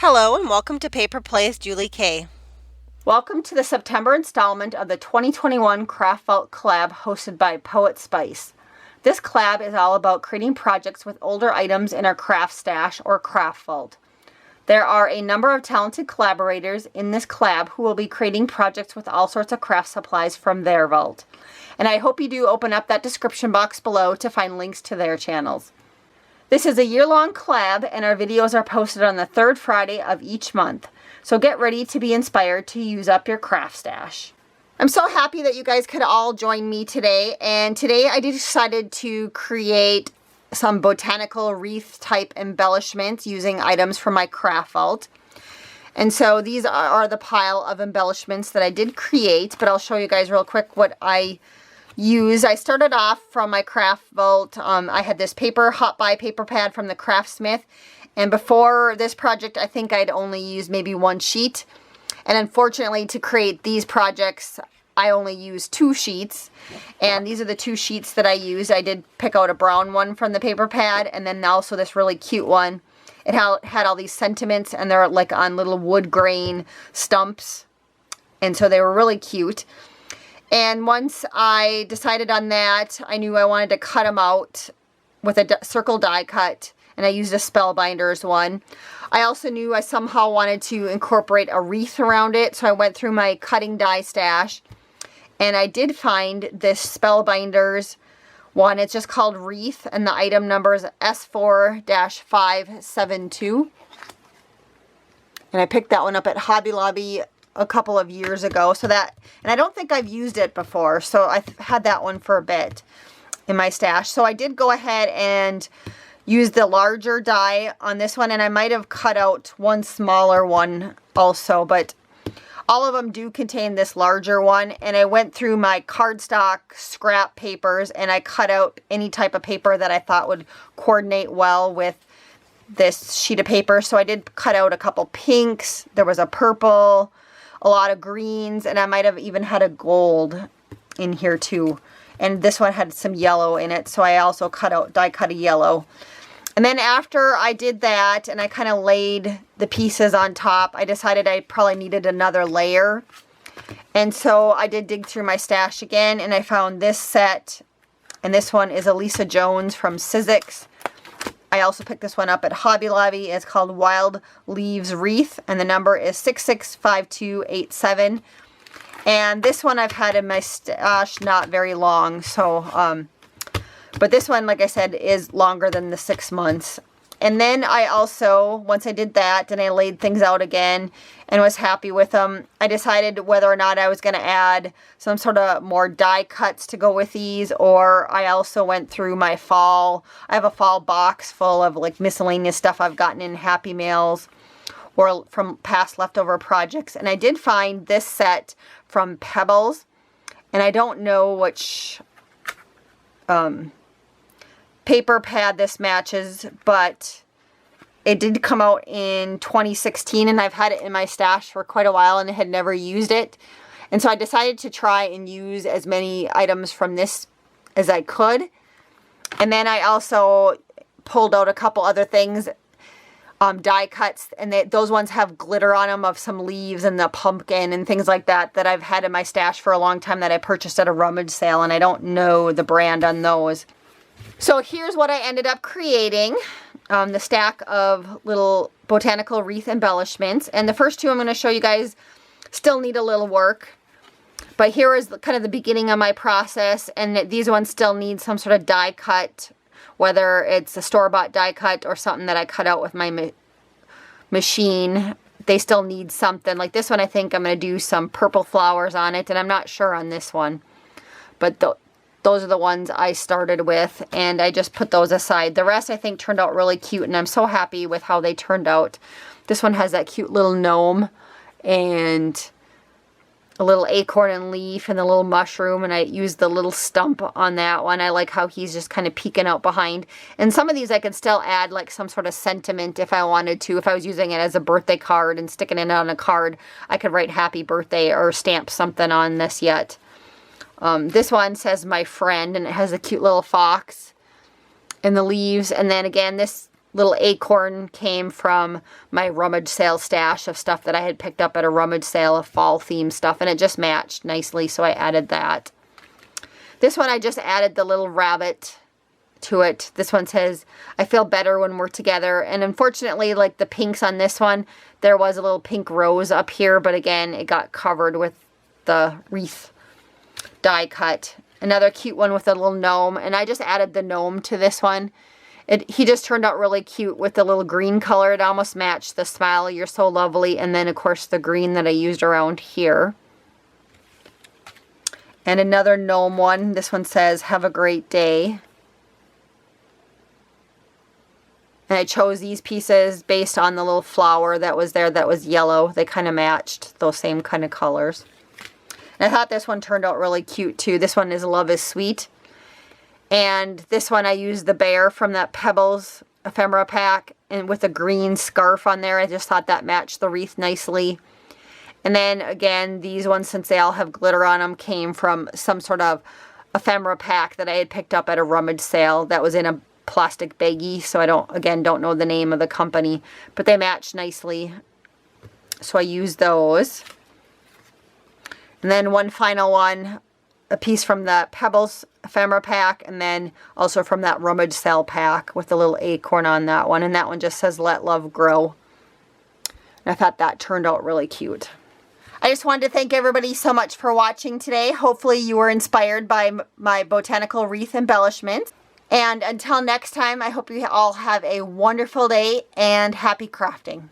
Hello and welcome to Paper Plays Julie K. Welcome to the September installment of the 2021 Craft Vault Collab hosted by Poet Spice. This collab is all about creating projects with older items in our craft stash or craft vault. There are a number of talented collaborators in this collab who will be creating projects with all sorts of craft supplies from their vault. And I hope you do open up that description box below to find links to their channels. This is a year-long collab and our videos are posted on the third Friday of each month. So get ready to be inspired to use up your craft stash. I'm so happy that you guys could all join me today, and today I decided to create some botanical wreath type embellishments using items from my craft vault. And so these are the pile of embellishments that I did create, but I'll show you guys real quick what I use. I started off from my craft vault. I had this hot buy paper pad from the Craftsmith, and before this project I think I'd only used maybe one sheet, and unfortunately to create these projects I only used 2 sheets, and these are the 2 sheets that I used. I did pick out a brown one from the paper pad and then also this really cute one. It had all these sentiments and they're like on little wood grain stumps, and so they were really cute. And once I decided on that, I knew I wanted to cut them out with a circle die cut, and I used a Spellbinders one. I also knew I somehow wanted to incorporate a wreath around it, so I went through my cutting die stash, and I did find this Spellbinders one. It's just called Wreath, and the item number is S4-572. And I picked that one up at Hobby Lobby a couple of years ago, and I don't think I've used it before, so I've had that one for a bit in my stash. So I did go ahead and use the larger die on this one, and I might have cut out one smaller one also, but all of them do contain this larger one. And I went through my cardstock scrap papers and I cut out any type of paper that I thought would coordinate well with this sheet of paper. So I did cut out a couple pinks, there was a purple, a lot of greens, and I might have even had a gold in here too. And this one had some yellow in it, so I also die cut a yellow. And then after I did that and I kind of laid the pieces on top, I decided I probably needed another layer. And so I did dig through my stash again and I found this set, and this one is a Lisa Jones from Sizzix. I also picked this one up at Hobby Lobby. It's called Wild Leaves Wreath, and the number is 665287. And this one I've had in my stash not very long, so but this one, like I said, is longer than the 6 months. And then I also, once I did that and I laid things out again and was happy with them, I decided whether or not I was going to add some sort of more die cuts to go with these, or I also went through my fall. I have a fall box full of like miscellaneous stuff I've gotten in Happy Mails or from past leftover projects. And I did find this set from Pebbles, and I don't know which paper pad this matches, but it did come out in 2016 and I've had it in my stash for quite a while and had never used it. And so I decided to try and use as many items from this as I could. And then I also pulled out a couple other things, die cuts, and those ones have glitter on them of some leaves and the pumpkin and things like that that I've had in my stash for a long time that I purchased at a rummage sale, and I don't know the brand on those. So here's what I ended up creating, the stack of little botanical wreath embellishments. And the first 2 I'm going to show you guys still need a little work. But here is kind of the beginning of my process, and these ones still need some sort of die cut, whether it's a store-bought die cut or something that I cut out with my machine. They still need something. Like this one, I think I'm going to do some purple flowers on it, and I'm not sure on this one. But those are the ones I started with, and I just put those aside. The rest I think turned out really cute, and I'm so happy with how they turned out. This one has that cute little gnome and a little acorn and leaf and the little mushroom, and I used the little stump on that one. I like how he's just kind of peeking out behind. And some of these I could still add like some sort of sentiment if I wanted to. If I was using it as a birthday card and sticking it on a card, I could write happy birthday or stamp something on this yet. This one says my friend, and it has a cute little fox in the leaves. And then again, this little acorn came from my rummage sale stash of stuff that I had picked up at a rummage sale of fall theme stuff, and it just matched nicely, so I added that. This one I just added the little rabbit to it. This one says, I feel better when we're together, and unfortunately, like the pinks on this one, there was a little pink rose up here, but again, it got covered with the wreath die cut. Another cute one with a little gnome, and I just added the gnome to this one. He just turned out really cute with the little green color. It almost matched the smile, you're so lovely, and then of course the green that I used around here. And another gnome one. This one says, have a great day. And I chose these pieces based on the little flower that was there that was yellow. They kind of matched those same kind of colors. And I thought this one turned out really cute too. This one is Love is Sweet. And this one I used the bear from that Pebbles ephemera pack, and with a green scarf on there. I just thought that matched the wreath nicely. And then again, these ones, since they all have glitter on them, came from some sort of ephemera pack that I had picked up at a rummage sale that was in a plastic baggie. So I don't know the name of the company, but they match nicely. So I used those. And then one final one, a piece from the Pebbles ephemera pack, and then also from that rummage sale pack with a little acorn on that one. And that one just says, let love grow. And I thought that turned out really cute. I just wanted to thank everybody so much for watching today. Hopefully you were inspired by my botanical wreath embellishments. And until next time, I hope you all have a wonderful day and happy crafting.